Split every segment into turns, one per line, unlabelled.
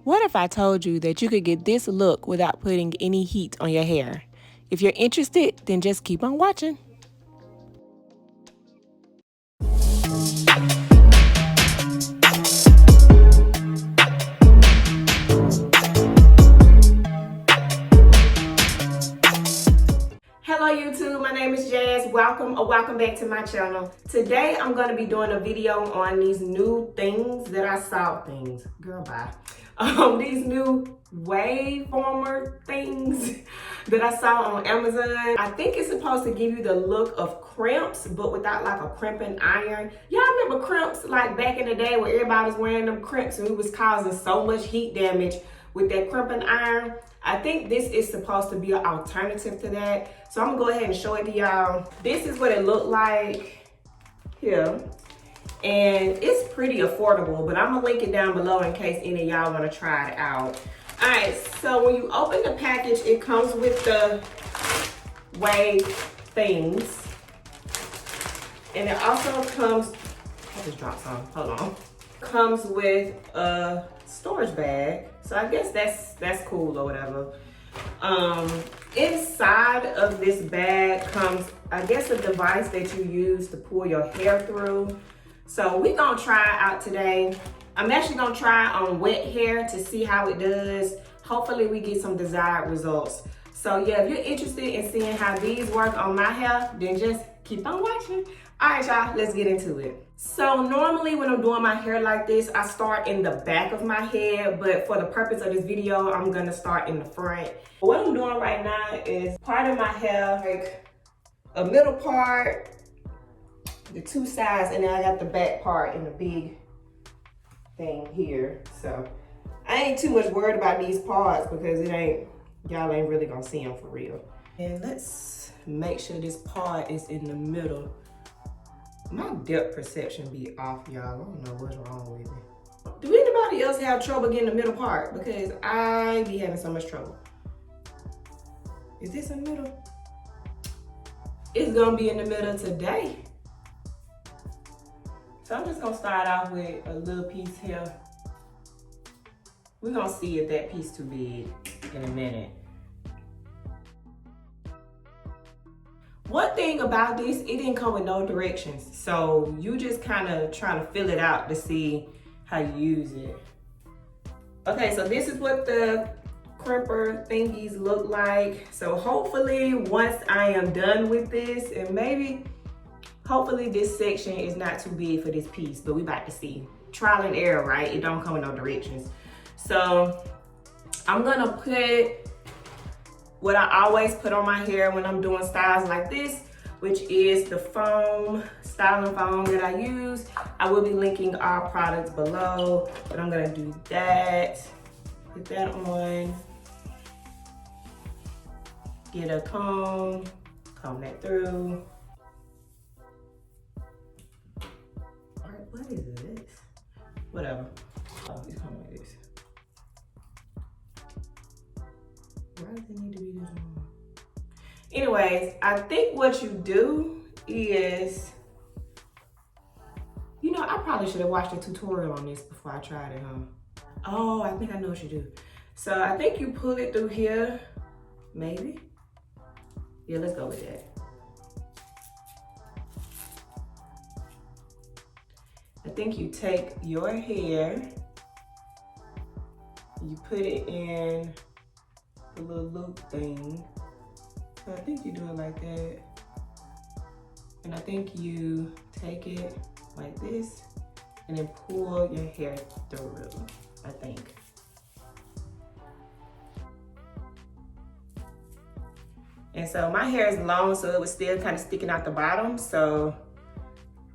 What if I told you that you could get this look without putting any heat on your hair? If you're interested, then just keep on watching. Hello YouTube, my name is Jazz. Welcome back to my channel. Today I'm going to be doing a video on these new things that I saw. These new waveformer things that I saw on Amazon. I think it's supposed to give you the look of crimps, but without like a crimping iron. Y'all remember crimps like back in the day where everybody was wearing them crimps and it was causing so much heat damage with that crimping iron? I think this is supposed to be an alternative to that. So I'm gonna go ahead and show it to y'all. This is what it looked like here. And it's pretty affordable, but I'm gonna link it down below in case any of y'all wanna try it out. All right, so when you open the package, it comes with the wave things. And it also comes, I just dropped some, hold on. Comes with a storage bag. So I guess that's cool or whatever. Inside of this bag comes, I guess, a device that you use to pull your hair through. So we're gonna try it out today. I'm actually gonna try it on wet hair to see how it does. Hopefully we get some desired results. So yeah, if you're interested in seeing how these work on my hair, then just keep on watching. All right, y'all, let's get into it. So normally when I'm doing my hair like this, I start in the back of my head, but for the purpose of this video, I'm gonna start in the front. What I'm doing right now is part of my hair, like a middle part, the two sides, and then I got the back part and the big thing here. So I ain't too much worried about these parts because y'all ain't really gonna see them for real. And let's make sure this part is in the middle. My depth perception be off, y'all. I don't know what's wrong with it. Do anybody else have trouble getting the middle part? Because I be having so much trouble. Is this in the middle? It's gonna be in the middle today. So I'm just gonna start off with a little piece here. We're gonna see if that piece too big in a minute. One thing about this, it didn't come with no directions. So you just kind of try to fill it out to see how you use it. Okay, so this is what the crimper thingies look like. So hopefully once I am done with this, and hopefully this section is not too big for this piece, but we about to see. Trial and error, right? It don't come with no directions. So I'm gonna put what I always put on my hair when I'm doing styles like this, which is the foam, styling foam that I use. I will be linking our products below, but I'm gonna do that. Put that on. Get a comb that through. All right, what is this? Whatever. Oh, it's coming like this. Why does it need to be this long? Anyways, I think what you do is, I probably should have watched a tutorial on this before I tried it, huh? Oh, I think I know what you do. So I think you pull it through here, maybe. Yeah, let's go with that. I think you take your hair, you put it in the little loop thing. So I think you do it like that. And I think you take it like this and then pull your hair through, I think. And so my hair is long, so it was still kind of sticking out the bottom. So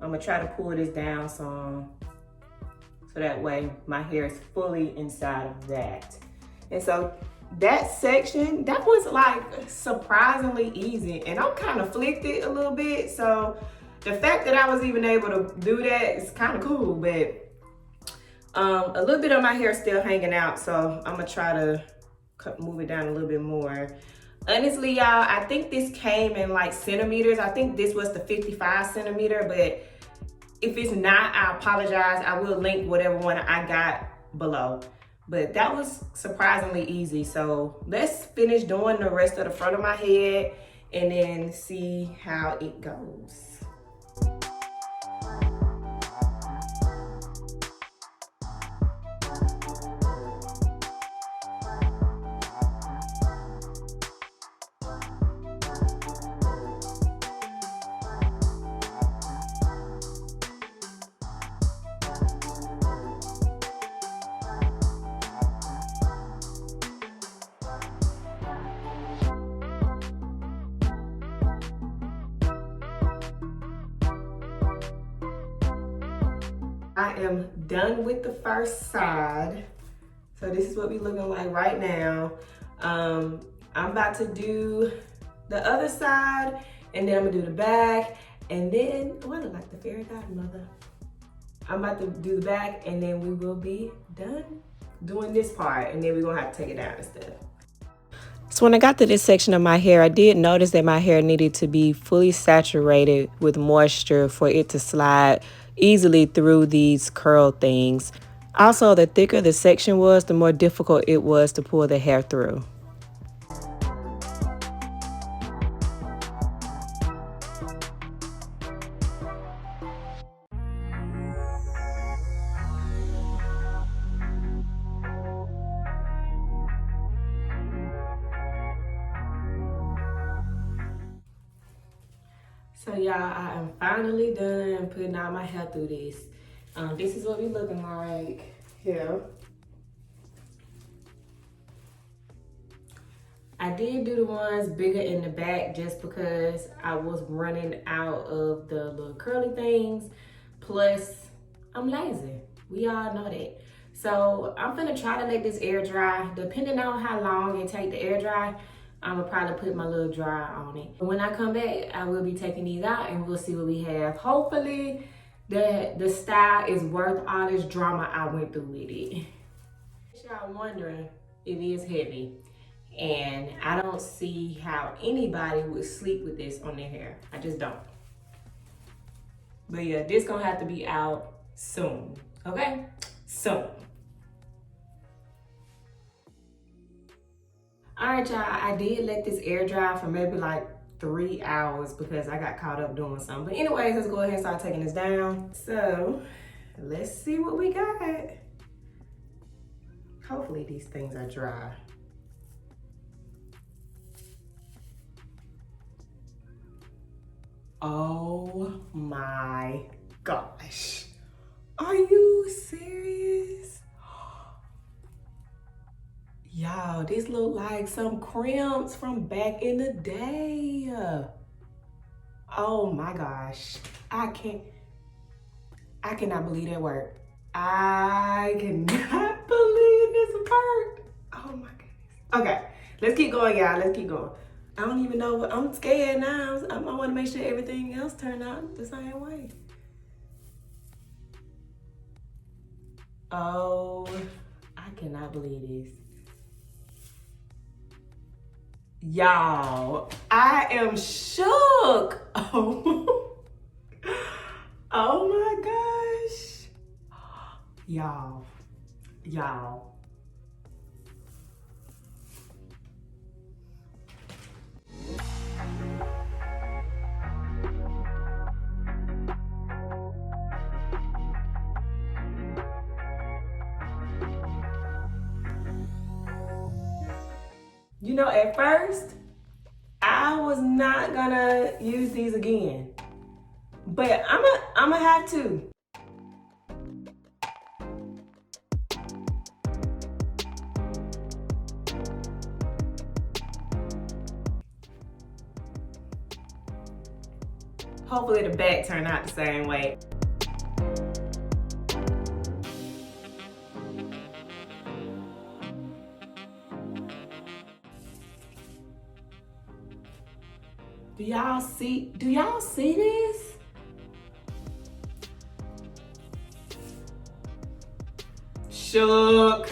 I'm gonna try to pull this down some, so that way my hair is fully inside of that. And so that section, that was like surprisingly easy, and I'm kind of flicked it a little bit. So the fact that I was even able to do that is kind of cool, but a little bit of my hair is still hanging out. So I'm gonna try to move it down a little bit more. Honestly, y'all, I think this came in like centimeters. I think this was the 55 centimeter, but if it's not, I apologize. I will link whatever one I got below. But that was surprisingly easy. So let's finish doing the rest of the front of my head and then see how it goes. I am done with the first side. So this is what we looking like right now. I'm about to do the other side, and then I'm gonna do the back, and then, oh, I look like the fairy godmother. I'm about to do the back, and then we will be done doing this part, and then we're gonna have to take it down and stuff. So when I got to this section of my hair, I did notice that my hair needed to be fully saturated with moisture for it to slide easily through these curl things. Also, the thicker the section was, the more difficult it was to pull the hair through. So y'all, I am finally done putting all my hair through this. This is what we looking like here. I did do the ones bigger in the back just because I was running out of the little curly things. Plus, I'm lazy. We all know that. So I'm gonna try to let this air dry. Depending on how long it take to air dry, I'm gonna probably put my little dryer on it. When I come back, I will be taking these out and we'll see what we have. Hopefully, the style is worth all this drama I went through with it. If y'all wondering, it is heavy. And I don't see how anybody would sleep with this on their hair. I just don't. But yeah, this gonna have to be out soon, okay? Soon. All right, y'all, I did let this air dry for maybe like 3 hours because I got caught up doing something. But anyways, let's go ahead and start taking this down. So let's see what we got. Hopefully these things are dry. Oh my gosh. Are you serious? Y'all, this look like some crimps from back in the day. Oh my gosh. I cannot believe that worked. I cannot believe this worked. Oh my goodness. Okay, let's keep going, y'all. Let's keep going. I don't even know what, I'm scared now. I want to make sure everything else turned out the same way. Oh, I cannot believe this. Y'all, I am shook. Oh, oh my gosh. Y'all. You know, at first, I was not gonna use these again, but I'm gonna have to. Hopefully the back turned out the same way. Do y'all see this? Shook.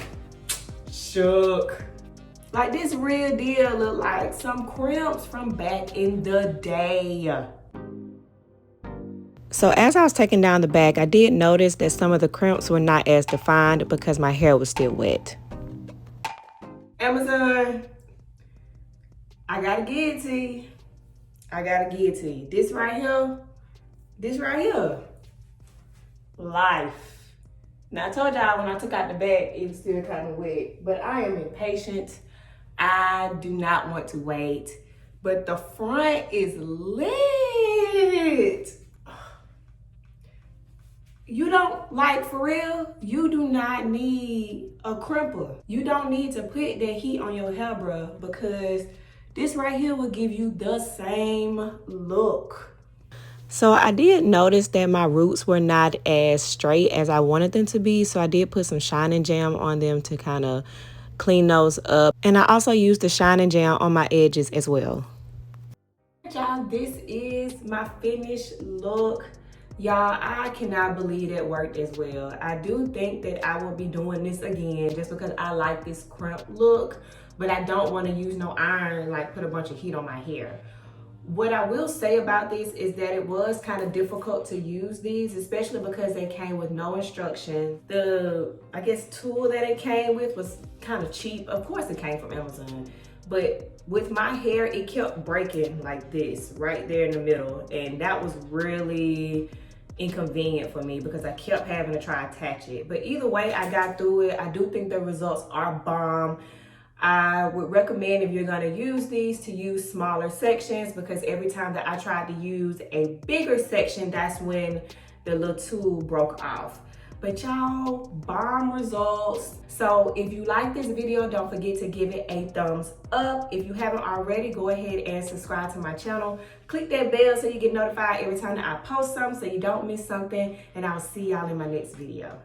Like this real deal look like some crimps from back in the day. So as I was taking down the back, I did notice that some of the crimps were not as defined because my hair was still wet. Amazon, I gotta give it to you. I gotta give it to you. This right here, life. Now I told y'all when I took out the bag, it was still kind of wet, but I am impatient. I do not want to wait, but the front is lit. You don't, like, for real, you do not need a crimper. You don't need to put that heat on your hair, bruh, because this right here will give you the same look. So I did notice that my roots were not as straight as I wanted them to be, so I did put some shining jam on them to kind of clean those up. And I also used the shining jam on my edges as well. Y'all, this is my finished look. Y'all, I cannot believe it worked as well. I do think that I will be doing this again just because I like this crimp look, but I don't want to use no iron, like put a bunch of heat on my hair. What I will say about these is that it was kind of difficult to use these, especially because they came with no instructions. The, I guess, tool that it came with was kind of cheap. Of course it came from Amazon, but with my hair, it kept breaking like this right there in the middle. And that was really inconvenient for me because I kept having to try to attach it. But either way, I got through it. I do think the results are bomb. I would recommend, if you're gonna use these, to use smaller sections, because every time that I tried to use a bigger section, that's when the little tool broke off. But y'all, bomb results. So if you like this video, don't forget to give it a thumbs up. If you haven't already, go ahead and subscribe to my channel. Click that bell so you get notified every time that I post something, so you don't miss something. And I'll see y'all in my next video.